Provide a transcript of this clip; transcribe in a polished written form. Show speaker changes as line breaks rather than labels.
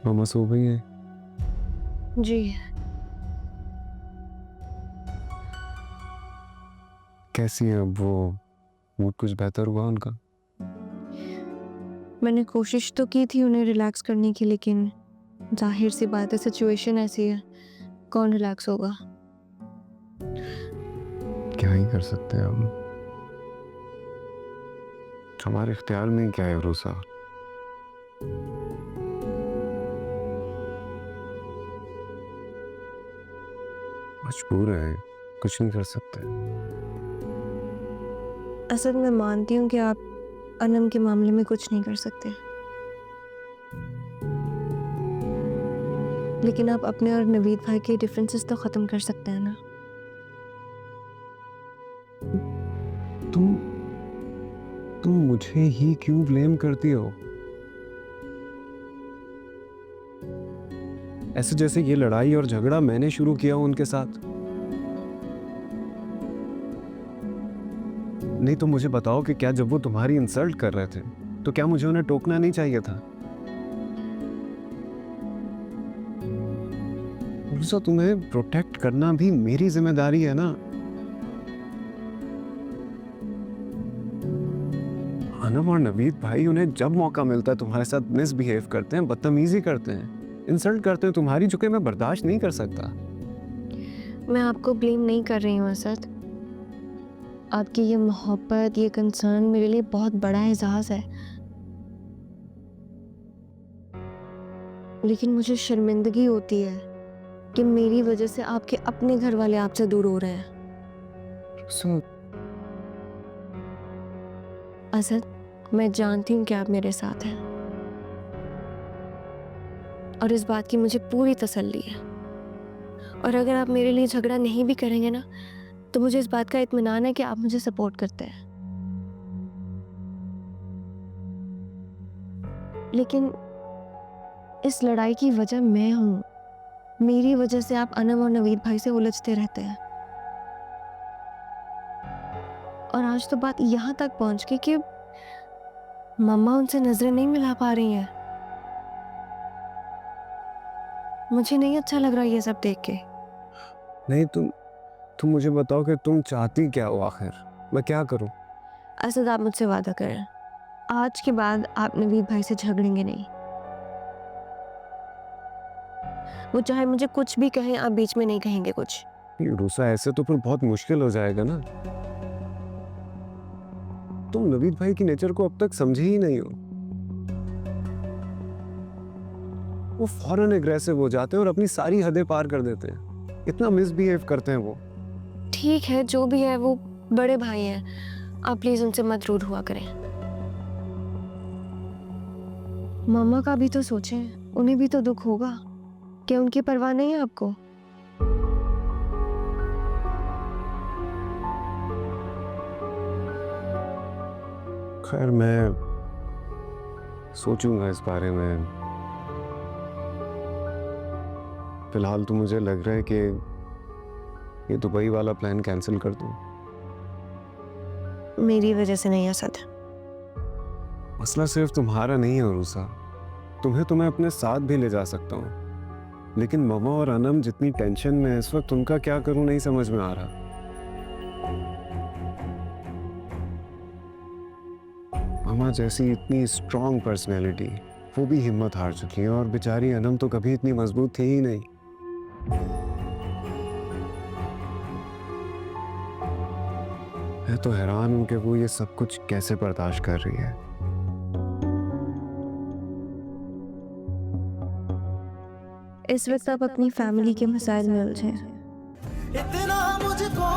मामा सो गई है?
जी।
कैसी है अब वो? मूड कुछ बेहतर हुआ उनका?
मैंने कोशिश तो की थी उन्हें रिलैक्स करने की, लेकिन जाहिर सी बात है सिचुएशन ऐसी है, कौन रिलैक्स होगा।
क्या ही कर सकते हैं हम? हमारे इख्तियार में क्या है भरोसा? मजबूर है, कुछ नहीं कर सकते।
असल मैं मानती हूँ कि आप अनम के मामले में कुछ नहीं कर सकते, लेकिन आप अपने और नवीद भाई के डिफरेंसेस तो ख़त्म कर सकते हैं ना।
तुम तुम मुझे ही क्यों ब्लेम करती हो? ऐसे जैसे ये लड़ाई और झगड़ा मैंने शुरू किया हूं उनके साथ। नहीं तो मुझे बताओ कि क्या जब वो तुम्हारी इंसल्ट कर रहे थे तो क्या मुझे उन्हें टोकना नहीं चाहिए था? उनसे तुम्हें प्रोटेक्ट करना भी मेरी जिम्मेदारी है ना। अनम और नवीद भाई उन्हें जब मौका मिलता है तुम्हारे साथ मिसबिहेव करते हैं, बदतमीजी करते हैं, इंसल्ट करते हैं तुम्हारी, जो कि मैं बर्दाश्त नहीं कर सकता।
मैं आपको ब्लेम नहीं कर रही हूँ असद। आपकी ये मोहब्बत, ये कंसर्न मेरे लिए बहुत बड़ा एहसास है, लेकिन मुझे शर्मिंदगी होती है कि मेरी वजह से आपके अपने घर वाले आपसे दूर हो रहे हैं।
सुन,
असद, मैं जानती हूँ कि आप मेरे साथ हैं और इस बात की मुझे पूरी तसल्ली है। और अगर आप मेरे लिए झगड़ा नहीं भी करेंगे ना, तो मुझे इस बात का इत्मीनान है कि आप मुझे सपोर्ट करते हैं। लेकिन इस लड़ाई की वजह मैं हूँ। मेरी वजह से आप अनम और नवीद भाई से उलझते रहते हैं, और आज तो बात यहाँ तक पहुँच गई कि मम्मा उनसे नजरें नहीं मिला पा रही हैं। मुझे नहीं अच्छा लग रहा ये सब देख के।
नहीं तुम मुझे बताओ कि तुम चाहती क्या हो आखिर? मैं क्या करूं?
असद, आप मुझसे वादा करें, आज के बाद आप नवीद भाई से झगड़ेंगे नहीं। वो चाहे मुझे कुछ भी कहें, आप बीच में नहीं कहेंगे कुछ।
रूसा, ऐसे तो फिर बहुत मुश्किल हो जाएगा ना। तुम नवीद भाई की नेचर को अब तक समझे ही नहीं हो। वो फौरन एग्रेसिव हो जाते हैं और अपनी सारी हदें पार कर देते हैं। इतना मिसबिहेव करते हैं वो।
ठीक है, जो भी है, वो बड़े भाई हैं, आप प्लीज उनसे मत रूड हुआ करें। मम्मा का भी तो सोचें, उन्हें भी तो दुख होगा। क्या उनकी परवाह नहीं है आपको?
खैर, मैं सोचूंगा इस बारे में। फिलहाल तो मुझे लग रहा है कि ये दुबई वाला प्लान कैंसिल कर दूं।
मेरी वजह से नहीं असद।
मसला सिर्फ तुम्हारा नहीं है रूसा। तुम्हें अपने साथ भी ले जा सकता हूँ, लेकिन ममा और अनम जितनी टेंशन में है इस वक्त, उनका क्या करूं नहीं समझ में आ रहा। ममा जैसी इतनी स्ट्रॉन्ग पर्सनैलिटी, वो भी हिम्मत हार चुकी है, और बेचारी अनम तो कभी इतनी मजबूत थी ही नहीं। मैं तो हैरान हूं कि वो ये सब कुछ कैसे बर्दाश्त कर रही है।
इस वक्त आप अपनी फैमिली के मसाइल में उलझे हैं।
इतना मुझको